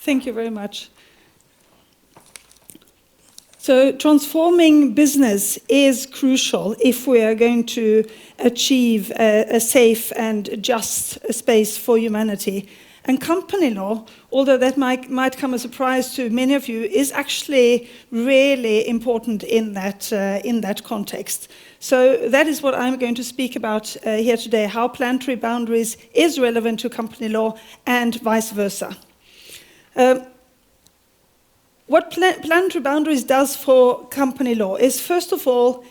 Thank you very much. So transforming business is crucial if we are going to achieve a safe and just space for humanity. And company law, although that might come as a surprise to many of you, is actually really important in that context. So that is what I'm going to speak about here today, how planetary boundaries is relevant to company law and vice versa. What planetary boundaries does for company law is, first of all,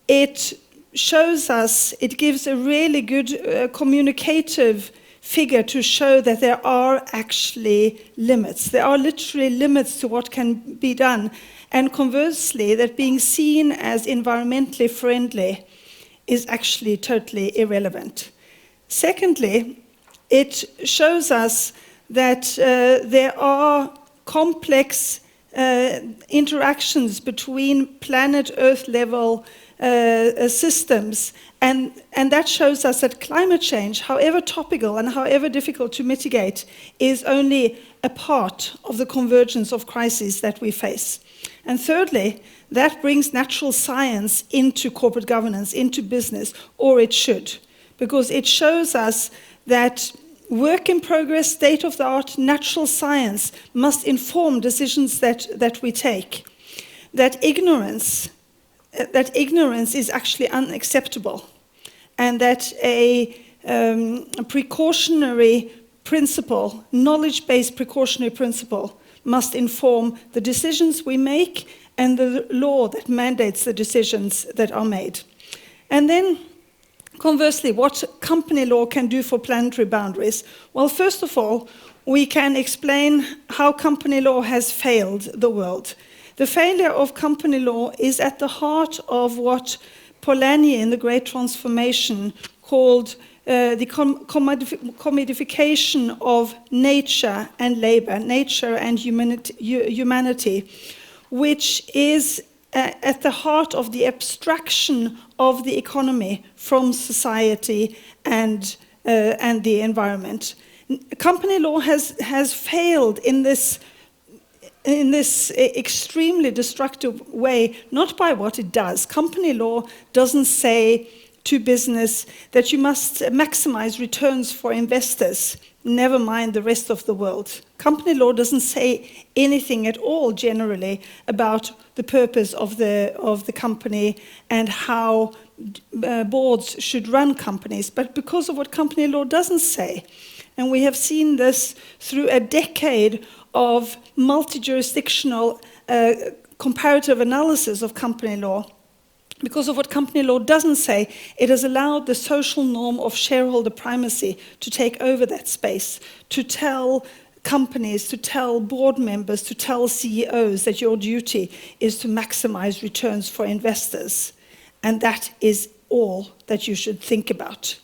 it shows us, it gives a really good communicative figure to show that there are actually limits. There are literally limits to what can be done. And conversely, that being seen as environmentally friendly is actually totally irrelevant. Secondly, it shows us that there are complex interactions between planet Earth level systems, and that shows us that climate change, however topical and however difficult to mitigate, is only a part of the convergence of crises that we face. And thirdly, that brings natural science into corporate governance, into business, or it should, because it shows us that work in progress, state-of-the-art natural science must inform decisions that we take. That ignorance is actually unacceptable, and that a precautionary principle, knowledge-based precautionary principle, must inform the decisions we make and the law that mandates the decisions that are made. And then, conversely, what company law can do for planetary boundaries? Well, first of all, we can explain how company law has failed the world. The failure of company law is at the heart of what Polanyi in The Great Transformation called the commodification of nature and labor, nature and humanity, which is at the heart of the abstraction of the economy from society and the environment. Company law has failed in this extremely destructive way, not by what it does. Company law doesn't say to business that you must maximize returns for investors, never mind the rest of the world. Company law doesn't say anything at all generally about the purpose of the company and how boards should run companies, but because of what company law doesn't say. And we have seen this through a decade of multi-jurisdictional comparative analysis of company law. Because of what company law doesn't say, it has allowed the social norm of shareholder primacy to take over that space, to tell companies, to tell board members, to tell CEOs that your duty is to maximize returns for investors. And that is all that you should think about.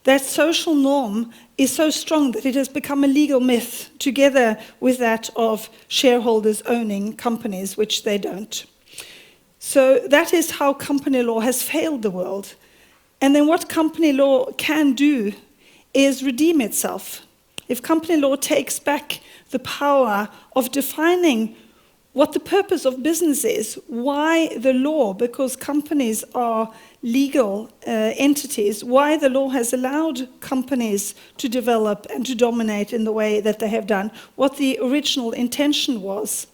That social norm is so strong that it has become a legal myth, together with that of shareholders owning companies, which they don't. So that is how company law has failed the world. And then what company law can do is redeem itself. If company law takes back the power of defining what the purpose of business is, why the law, because companies are legal entities, why the law has allowed companies to develop and to dominate in the way that they have done, what the original intention was,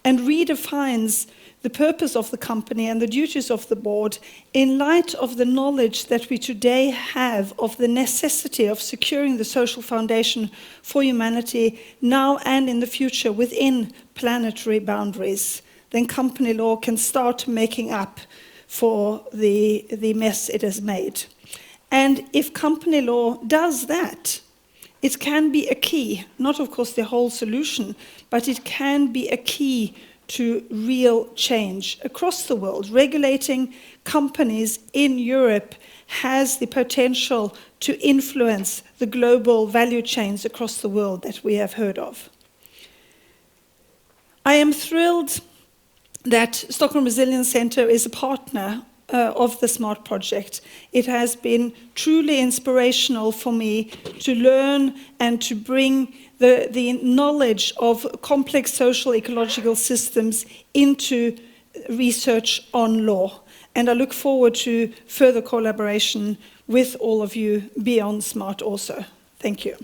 and redefines the purpose of the company and the duties of the board in light of the knowledge that we today have of the necessity of securing the social foundation for humanity now and in the future within planetary boundaries, then company law can start making up for the mess it has made. And if company law does that, it can be a key, not of course the whole solution, but it can be a key to real change across the world. Regulating companies in Europe has the potential to influence the global value chains across the world that we have heard of. I am thrilled that Stockholm Resilience Centre is a partner of the SMART project. It has been truly inspirational for me to learn and to bring the knowledge of complex social ecological systems into research on law. And I look forward to further collaboration with all of you beyond SMART also. Thank you.